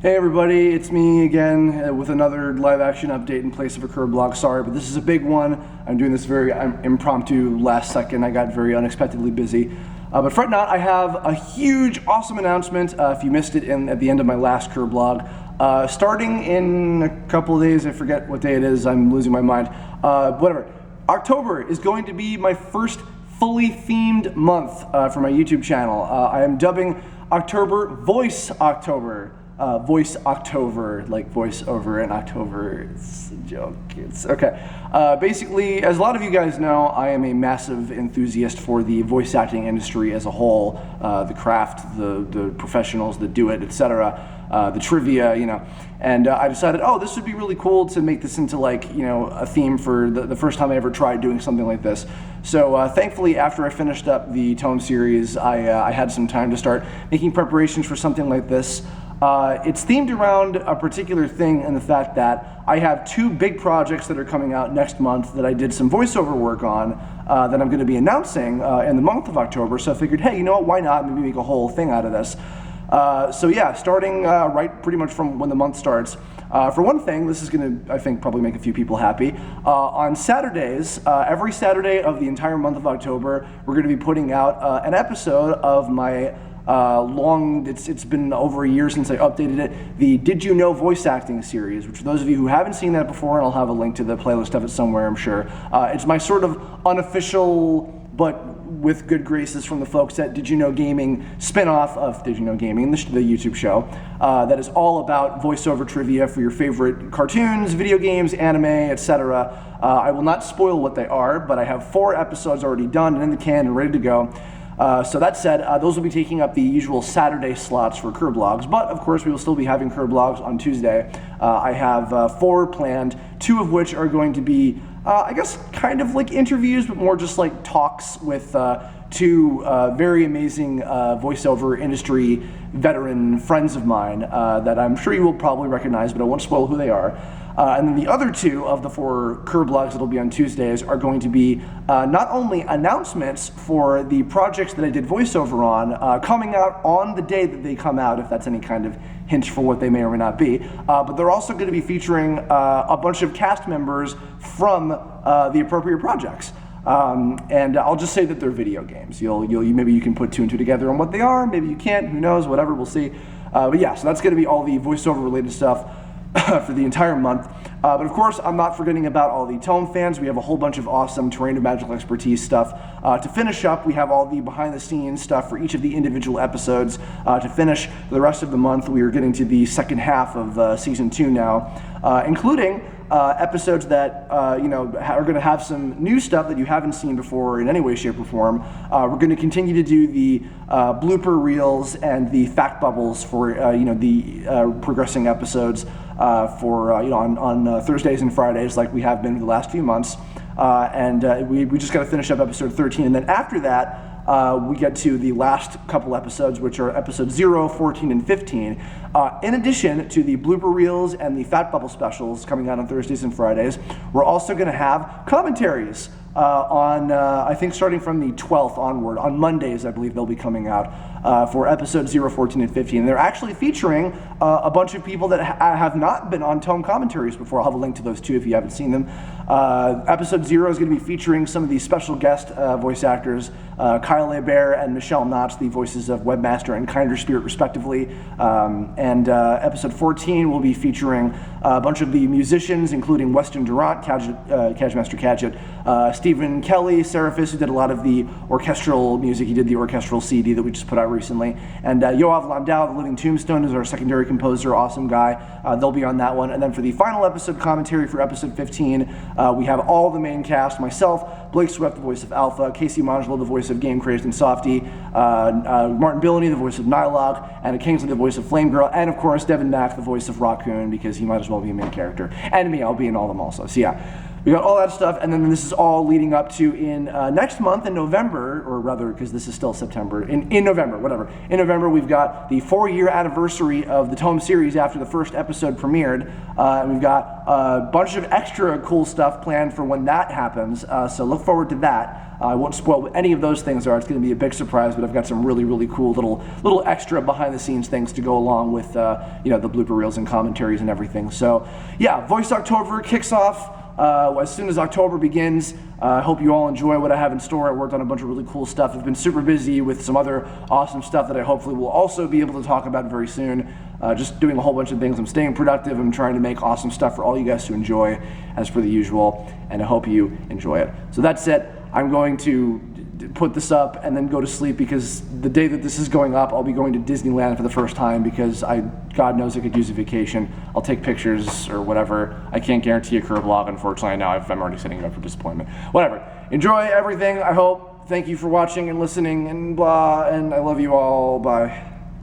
Hey everybody, it's me again with another live action update in place of a Kirblog. Sorry, but this is a big one. I'm doing this very impromptu last second. I got very unexpectedly busy. But fret not, I have a huge, awesome announcement. If you missed it at the end of my last Kirblog. Starting in a couple of days, I forget what day it is, I'm losing my mind. Whatever. October is going to be my first fully themed month for my YouTube channel. I am dubbing October Voiceoctober. Voiceoctover, like voice over in October. It's a joke. It's okay. Basically, as a lot of you guys know, I am a massive enthusiast for the voice acting industry as a whole, the craft, the professionals that do it, etc., the trivia, you know. And I decided, oh, this would be really cool to make this into like, you know, a theme for the first time I ever tried doing something like this. So thankfully, after I finished up the Tome series, I had some time to start making preparations for something like this. It's themed around a particular thing and the fact that I have two big projects that are coming out next month that I did some voiceover work on that I'm going to be announcing in the month of October. So I figured, hey, you know what, why not maybe make a whole thing out of this? So yeah, starting right pretty much from when the month starts. For one thing, this is going to, I think, probably make a few people happy. On Saturdays, every Saturday of the entire month of October, we're going to be putting out an episode of my it's been over a year since I updated it, the Did You Know voice acting series, which for those of you who haven't seen that before, and I'll have a link to the playlist of it somewhere, I'm sure. It's my sort of unofficial, but with good graces from the folks at DYKGaming spin-off of DYKGaming, the YouTube show, that is all about voiceover trivia for your favorite cartoons, video games, anime, etc. I will not spoil what they are, but I have 4 episodes already done and in the can and ready to go. So that said, those will be taking up the usual Saturday slots for Kirblogs, but of course we will still be having Kirblogs on Tuesday. I have 4 planned, 2 of which are going to be, I guess, kind of like interviews, but more just like talks with 2 very amazing voiceover industry veteran friends of mine that I'm sure you will probably recognize, but I won't spoil who they are. And then the other 2 of the 4 Kirblogs that'll be on Tuesdays are going to be not only announcements for the projects that I did voiceover on, coming out on the day that they come out, if that's any kind of hint for what they may or may not be, but they're also going to be featuring a bunch of cast members from the appropriate projects. And I'll just say that they're video games. Maybe you can put 2 and 2 together on what they are, maybe you can't, who knows, whatever, we'll see. But yeah, so that's going to be all the voiceover related stuff for the entire month. But of course, I'm not forgetting about all the Tome fans. We have a whole bunch of awesome Terrain of Magical Expertise stuff. To finish up, we have all the behind-the-scenes stuff for each of the individual episodes. To finish the rest of the month, we are getting to the second half of Season 2 now, including episodes that are going to have some new stuff that you haven't seen before in any way, shape, or form. We're going to continue to do the blooper reels and the fact bubbles for the progressing episodes on Thursdays and Fridays, like we have been for the last few months. We just got to finish up episode 13, and then after that, we get to the last couple episodes, which are episodes 0, 14, and 15. In addition to the blooper reels and the Fat Bubble specials coming out on Thursdays and Fridays, we're also going to have commentaries on, I think starting from the 12th onward. On Mondays, I believe they'll be coming out for episodes 0, 14, and 15. And they're actually featuring a bunch of people that have not been on Tome commentaries before. I'll have a link to those too if you haven't seen them. Episode 0 is going to be featuring some of the special guest voice actors, Kyle Hebert and Michelle Knotts, the voices of Webmaster and Kinder Spirit respectively. And episode 14 will be featuring a bunch of the musicians, including Weston Durant, Cadgemaster Cadget, Stephen Kelly, Seraphis, who did a lot of the orchestral music. He did the orchestral CD that we just put out recently. And Yoav Landau, the Living Tombstone, is our secondary composer, awesome guy. They'll be on that one. And then for the final episode commentary for episode 15, we have all the main cast, myself, Blake Swift, the voice of Alpha, Casey Mangelo, the voice of Game Crazed and Softy, Martin Billany, the voice of Nylog, Anna Kingsley, the voice of Flame Girl, and of course Devin Mack, the voice of Raccoon, because he might as well be a main character. And me, I'll be in all of them also. So yeah. we got all that stuff, and then this is all leading up to in next month in November, or rather, because this is still September, in November, whatever. In November, we've got the 4-year anniversary of the Tome series after the first episode premiered, and we've got a bunch of extra cool stuff planned for when that happens, so look forward to that. I won't spoil what any of those things are. It's going to be a big surprise, but I've got some really, really cool little extra behind-the-scenes things to go along with, you know, the blooper reels and commentaries and everything. So, yeah, Voiceoctover kicks off as soon as October begins. I hope you all enjoy what I have in store. I worked on a bunch of really cool stuff. I've been super busy with some other awesome stuff that I hopefully will also be able to talk about very soon. Just doing a whole bunch of things. I'm staying productive. I'm trying to make awesome stuff for all you guys to enjoy, as per the usual, and I hope you enjoy it. So that's it. I'm going to put this up and then go to sleep, because the day that this is going up, I'll be going to Disneyland for the first time, because God knows I could use a vacation. I'll take pictures or whatever. I can't guarantee a Kirblog, unfortunately. Now I'm already setting it up for disappointment. Whatever. Enjoy everything, I hope. Thank you for watching and listening and blah, and I love you all. Bye.